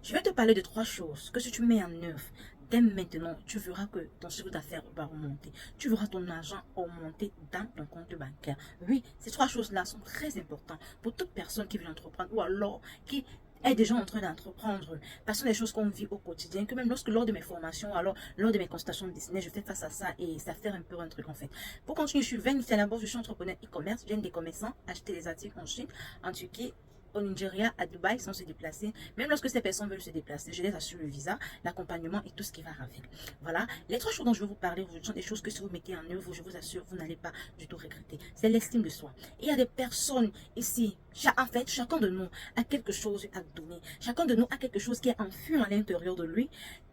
Je vais te parler de 3 choses que si tu mets en œuvre, dès maintenant, tu verras que ton chiffre d'affaires va remonter. Tu verras ton argent augmenter dans ton compte bancaire. Oui, ces 3 choses-là sont très importantes pour toute personne qui veut entreprendre ou alors qui est déjà en train d'entreprendre. Parce que ce sont des choses qu'on vit au quotidien, que même lors de mes formations, alors lors de mes consultations de business, je fais face à ça et ça fait un peu un truc en fait. Pour continuer, je suis Vanessa à la bourse, je suis entrepreneur e-commerce, j'aide des commerçants acheter des articles en Chine, en Turquie, au Nigeria, à Dubaï, sans se déplacer. Même lorsque ces personnes veulent se déplacer, je les assure le visa, l'accompagnement et tout ce qui va avec. Voilà, les 3 choses dont je vais vous parler aujourd'hui sont des choses que si vous mettez en œuvre, je vous assure, vous n'allez pas du tout regretter. C'est l'estime de soi. Et il y a des personnes ici, en fait, chacun de nous a quelque chose à donner. Chacun de nous a quelque chose qui est enfui à l'intérieur de lui,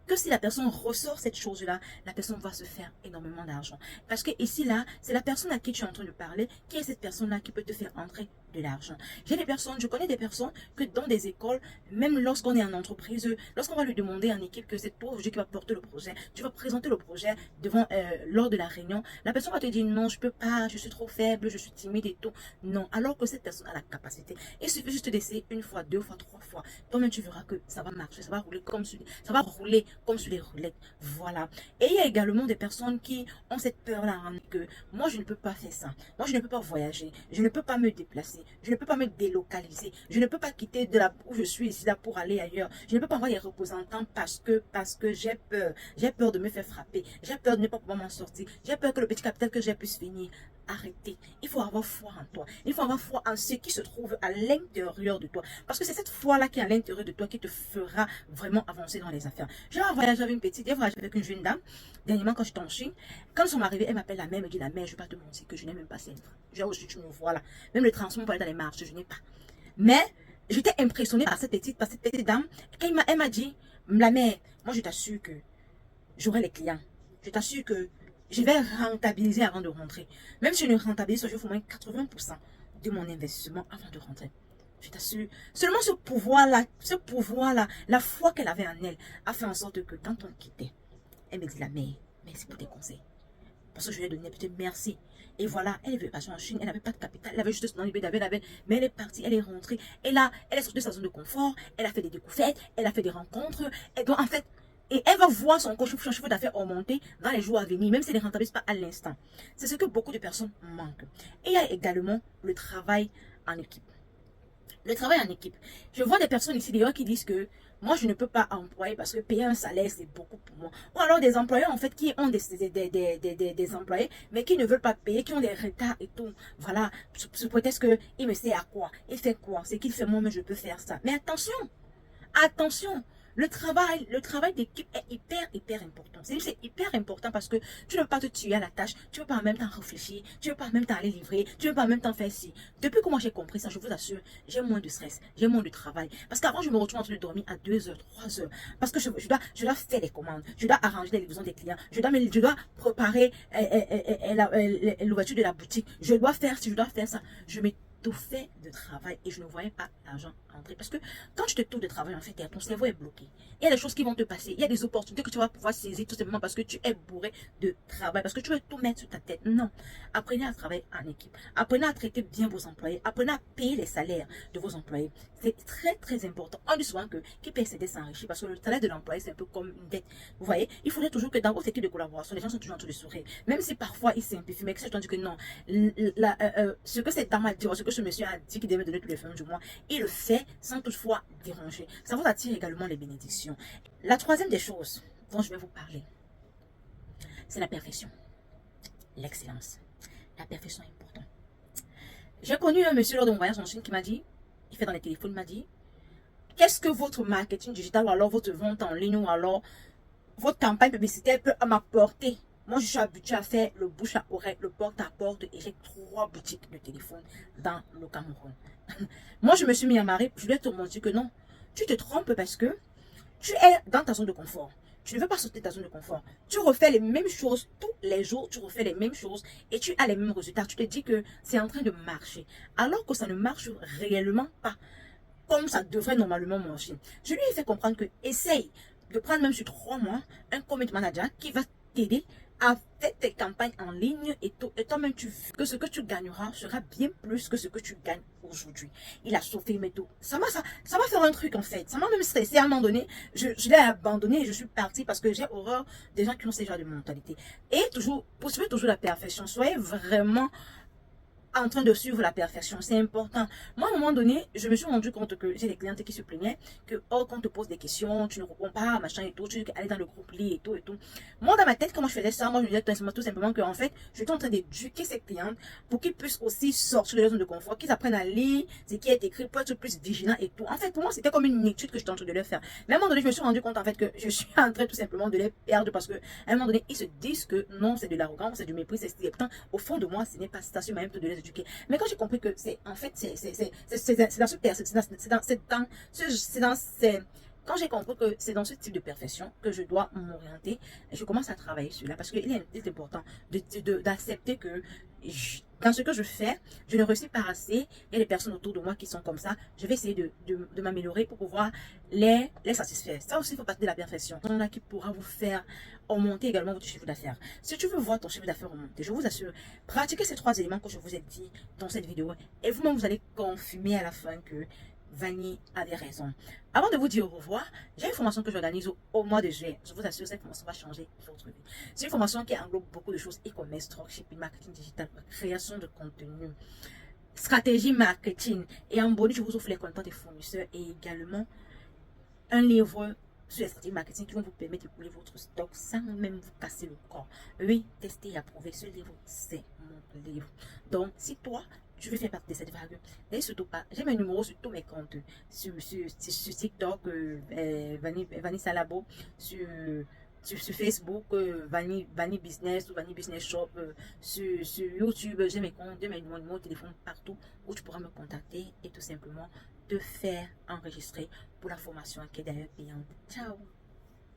que si la personne ressort cette chose-là, la personne va se faire énormément d'argent. Parce que ici, là, c'est la personne à qui tu es en train de parler, qui est cette personne-là qui peut te faire entrer de l'argent. Je connais des personnes que dans des écoles, même lorsqu'on est en entreprise, lorsqu'on va lui demander en équipe que c'est toi qui va porter le projet, tu vas présenter le projet lors de la réunion, la personne va te dire non, je peux pas, je suis trop faible, je suis timide et tout. Non, alors que cette personne a la capacité. Il suffit juste d'essayer 1 fois, 2 fois, 3 fois. Toi-même, tu verras que ça va marcher, ça va rouler comme sur les roulettes. Voilà. Et il y a également des personnes qui ont cette peur-là, hein, que moi, je ne peux pas faire ça. Moi, je ne peux pas voyager. Je ne peux pas me déplacer. Je ne peux pas me délocaliser. Je ne peux pas quitter de là où je suis ici là pour aller ailleurs. Je ne peux pas avoir des représentants parce que j'ai peur. J'ai peur de me faire frapper. J'ai peur de ne pas pouvoir m'en sortir. J'ai peur que le petit capital que j'ai puisse finir. Arrêtez. Il faut avoir foi en toi. Il faut avoir foi en ce qui se trouve à l'intérieur de toi. Parce que c'est cette foi-là qui est à l'intérieur de toi qui te fera vraiment avancer dans les affaires. J'ai voyagé avec une petite, j'ai voyagé avec une jeune dame. Dernièrement, quand j'étais en Chine, quand ils sont arrivés, elle m'appelle la mère, elle me dit la mère, je ne vais pas te mentir que je n'ai même pas celle. J'ai reçu, tu me vois là. Même le transport pour aller dans les marches, je n'ai pas. Mais j'étais impressionnée par cette petite dame. Elle m'a dit, la mère, moi je t'assure que j'aurai les clients. Je t'assure que je vais rentabiliser avant de rentrer. Même si je ne rentabilise, je fais au moins 80% de mon investissement avant de rentrer. Je t'assure. Seulement ce pouvoir-là, la foi qu'elle avait en elle, a fait en sorte que quand on quittait, elle me dit la mère, merci pour tes conseils. Parce que je lui ai donné peut-être merci. Et voilà, elle veut passer en Chine, elle n'avait pas de capital, elle avait juste son bébé d'avait, mais elle est partie, elle est rentrée. Elle est sortie de sa zone de confort, elle a fait des découvertes, elle a fait des rencontres. Et donc, en fait, et elle va voir son chiffre d'affaires augmenter dans les jours à venir, même si elle ne rentabilise pas à l'instant. C'est ce que beaucoup de personnes manquent. Et il y a également le travail en équipe. Le travail en équipe. Je vois des personnes ici d'ailleurs qui disent que moi je ne peux pas employer parce que payer un salaire c'est beaucoup pour moi. Ou alors des employeurs en fait qui ont des employés mais qui ne veulent pas payer, qui ont des retards et tout. Voilà, ce prétexte qu'il me sait à quoi, il fait quoi, c'est qu'il fait moi mais je peux faire ça. Mais attention, attention, le travail d'équipe est hyper important. C'est hyper important parce que tu ne peux pas te tuer à la tâche, tu ne peux pas en même temps réfléchir, tu ne peux pas en même temps aller livrer, tu ne peux pas en même temps faire ci. Depuis que moi j'ai compris ça, je vous assure, j'ai moins de stress, j'ai moins de travail. Parce qu'avant, je me retrouve en train de dormir à 2 heures, 3 heures. Parce que je dois faire les commandes, je dois arranger les livraisons des clients, je dois préparer l'ouverture de la boutique, je dois faire ci, je dois faire ça. Je me tout fait de travail et je ne voyais pas l'argent entrer. Parce que quand tu te trouves de travail, en fait, ton cerveau est bloqué. Il y a des choses qui vont te passer. Il y a des opportunités que tu vas pouvoir saisir tout simplement parce que tu es bourré de travail. Parce que tu veux tout mettre sur ta tête. Non. Apprenez à travailler en équipe. Apprenez à traiter bien vos employés. Apprenez à payer les salaires de vos employés. C'est très important. On dit souvent que qui paye ses dettes s'enrichit parce que le salaire de l'employé, c'est un peu comme une dette. Vous voyez, il faudrait toujours que dans votre équipe de collaboration, les gens sont toujours en train de sourire. Même si parfois ils simplifient, mais que certains disent que non. Ce que cette dame a dit, ce que ce monsieur a dit qu'il devait me donner tous les fins du mois, il le fait sans toutefois déranger. Ça vous attire également les bénédictions. La troisième des choses dont je vais vous parler, c'est la perfection. L'excellence. La perfection est importante. J'ai connu un monsieur lors de mon voyage en Chine qui m'a dit, il fait dans les téléphones, il m'a dit, qu'est-ce que votre marketing digital ou alors votre vente en ligne ou alors votre campagne publicitaire peut m'apporter? Moi, je suis habituée à faire le bouche à oreille, le porte-à-porte et j'ai 3 boutiques de téléphone dans le Cameroun. Moi, je me suis mis à marier, je lui ai tout menti que non. Tu te trompes parce que tu es dans ta zone de confort. Tu ne veux pas sortir de ta zone de confort. Tu refais les mêmes choses tous les jours, tu refais les mêmes choses et tu as les mêmes résultats. Tu te dis que c'est en train de marcher alors que ça ne marche réellement pas comme ça devrait normalement marcher. Je lui ai fait comprendre que essaye de prendre même sur 3 mois un commit manager qui va t'aider à faire tes campagnes en ligne et tout. Et toi-même, tu sais que ce que tu gagneras sera bien plus que ce que tu gagnes aujourd'hui. Il a chauffé mes dos. Ça m'a fait un truc en fait. Ça m'a même stressé à un moment donné. Je l'ai abandonné et je suis partie parce que j'ai horreur des gens qui ont ce genre de mentalité. Et toujours, poursuivez toujours la perfection. Soyez vraiment en train de suivre la perfection. C'est important. Moi, à un moment donné, je me suis rendu compte que j'ai des clientes qui se plaignaient que, oh, quand on te pose des questions, tu ne réponds pas, machin et tout, tu aller dans le groupe lit et tout et tout. Moi, dans ma tête, comment je faisais ça, moi, je me disais tout simplement que, en fait, j'étais en train d'éduquer ces clientes pour qu'ils puissent aussi sortir de leur zone de confort, qu'ils apprennent à lire ce qui est écrit pour être plus vigilant et tout. En fait, pour moi, c'était comme une étude que j'étais en train de leur faire. Mais à un moment donné, je me suis rendu compte, en fait, que je suis en train tout simplement de les perdre parce que, à un moment donné, ils se disent que non, c'est de l'arrogance, c'est du mépris, c'est pourtant, au fond de moi, ce n'est pas ça, c'est même de les éduquer. Mais quand j'ai compris que c'est en fait c'est dans quand j'ai compris que c'est dans ce type de perfection que je dois m'orienter, je commence à travailler sur là parce qu'il est important d'accepter que dans ce que je fais, je ne réussis pas assez. Il y a des personnes autour de moi qui sont comme ça. Je vais essayer de m'améliorer pour pouvoir les satisfaire. Ça aussi fait partie de la perfection. On a qui pourra vous faire augmenter également votre chiffre d'affaires. Si tu veux voir ton chiffre d'affaires augmenter, je vous assure, pratiquez ces 3 éléments que je vous ai dit dans cette vidéo et vous-même vous allez confirmer à la fin que Vanny avait raison. Avant de vous dire au revoir, j'ai une formation que j'organise au mois de juillet. Je vous assure, cette formation va changer votre vie. C'est une formation qui englobe beaucoup de choses: e-commerce, dropshipping, marketing digital, création de contenu, stratégie marketing. Et en bonus, je vous offre les contents des fournisseurs et également un livre sur les stratégies marketing qui vont vous permettre de couler votre stock sans même vous casser le corps. Oui, tester et approuver. Ce livre, c'est mon livre. Donc, si toi, tu veux faire partie de cette vague, n'hésite surtout pas. J'ai mes numéros sur tous mes comptes. Sur TikTok, Vanessa Labo, sur Facebook, Vanny Business ou Vanny Business Shop, sur YouTube, j'ai mes comptes, j'ai mes numéros de téléphone partout où tu pourras me contacter et tout simplement te faire enregistrer pour la formation qui est d'ailleurs payante. Ciao!